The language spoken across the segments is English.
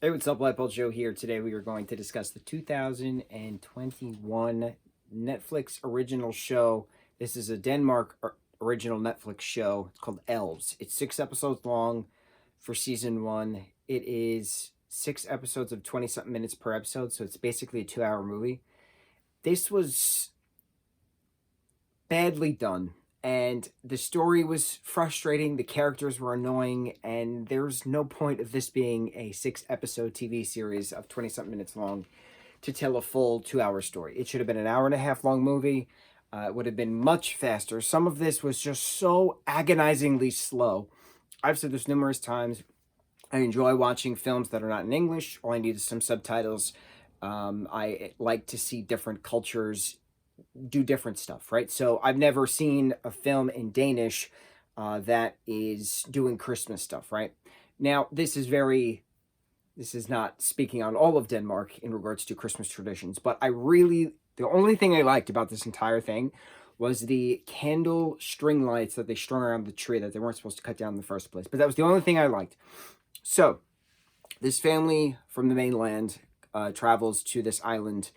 Hey, what's up, lightboltjoe here. Today we are going to discuss the 2021 Netflix original show. This is a Denmark original Netflix show. It's called Elves. It's 6 episodes long for season one. It is 6 episodes of 20-something minutes per episode, so it's basically a 2-hour movie. This was badly done, and the story was frustrating, the characters were annoying, and there's no point of this being a 6 episode TV series of 20 something minutes long to tell a full 2-hour story. It should have been an hour and a half long movie. It would have been much faster. Some of this was just so agonizingly slow. I've said this numerous times. I enjoy watching films that are not in English. All I need is some subtitles. I like to see different cultures do different stuff, right? So I've never seen a film in Danish that is doing Christmas stuff, right? Now, this is not speaking on all of Denmark in regards to Christmas traditions, but the only thing I liked about this entire thing was the candle string lights that they strung around the tree that they weren't supposed to cut down in the first place. But that was the only thing I liked. So, this family from the mainland travels to this island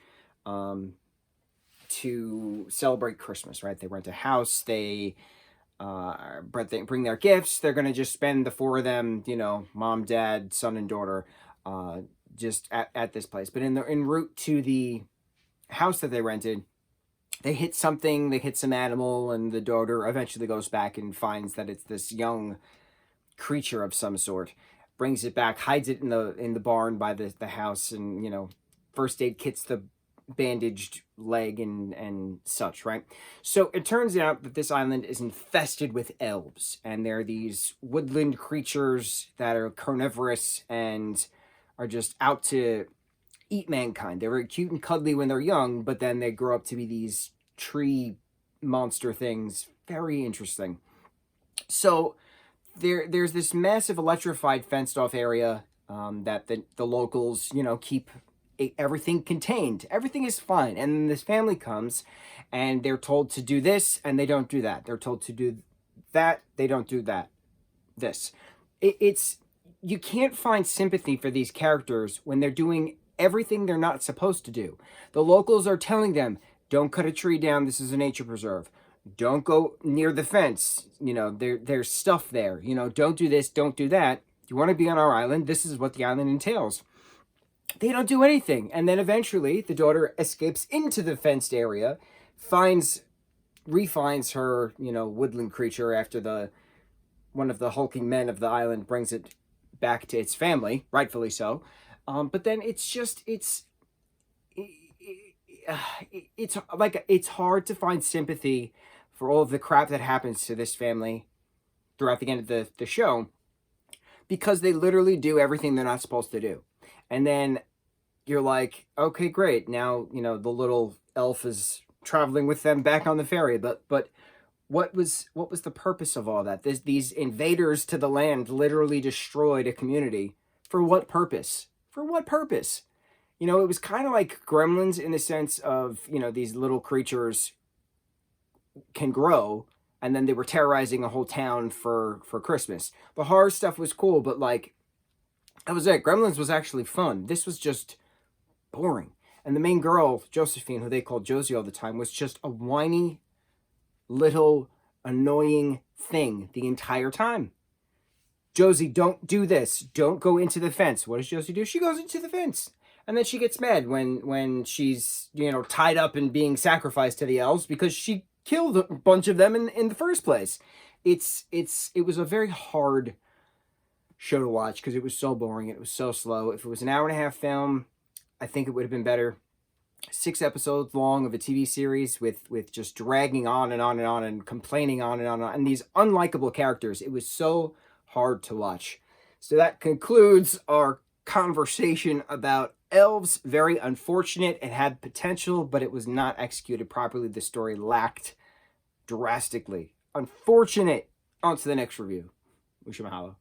to celebrate Christmas, right? They rent a house, they bring their gifts. They're going to just spend the four of them, mom, dad, son, and daughter, just at this place. But en route to the house that they rented, they hit something, they hit some animal, and the daughter eventually goes back and finds that it's this young creature of some sort. Brings it back, hides it in the barn by the house, and first aid kits the bandaged leg and such, right? So it turns out that this island is infested with elves, and they're these woodland creatures that are carnivorous and are just out to eat mankind. They're very cute and cuddly when they're young, but then they grow up to be these tree monster things. Very interesting. So there's this massive electrified fenced off area that the locals keep everything contained. Everything is fine. And then this family comes and they're told to do this and they don't do that. They're told to do that, they don't do that. This. It's you can't find sympathy for these characters when they're doing everything they're not supposed to do. The locals are telling them, don't cut a tree down, this is a nature preserve. Don't go near the fence. There's stuff there. Don't do this, don't do that. You want to be on our island, this is what the island entails. They don't do anything. And then eventually the daughter escapes into the fenced area, refines her, woodland creature after one of the hulking men of the island brings it back to its family, rightfully so. But then it's hard to find sympathy for all of the crap that happens to this family throughout the end of the show, because they literally do everything they're not supposed to do. And then you're like, okay, great. Now, the little elf is traveling with them back on the ferry. But what was the purpose of all that? These invaders to the land literally destroyed a community. For what purpose? For what purpose? It was kind of like Gremlins in the sense of, these little creatures can grow, and then they were terrorizing a whole town for Christmas. The horror stuff was cool, but that was it. Gremlins was actually fun. This was just boring. And the main girl, Josephine, who they called Josie all the time, was just a whiny, little, annoying thing the entire time. Josie, don't do this. Don't go into the fence. What does Josie do? She goes into the fence. And then she gets mad when she's, tied up and being sacrificed to the elves because she killed a bunch of them in the first place. It was a very hard show to watch because it was so boring. It was so slow. If it was an hour and a half film, I think it would have been better. 6 episodes long of a TV series with just dragging on and on and on and complaining on and on and on. And these unlikable characters. It was so hard to watch. So that concludes our conversation about Elves. Very unfortunate. It had potential, but it was not executed properly. The story lacked drastically. Unfortunate. On to the next review. Mucho mahalo.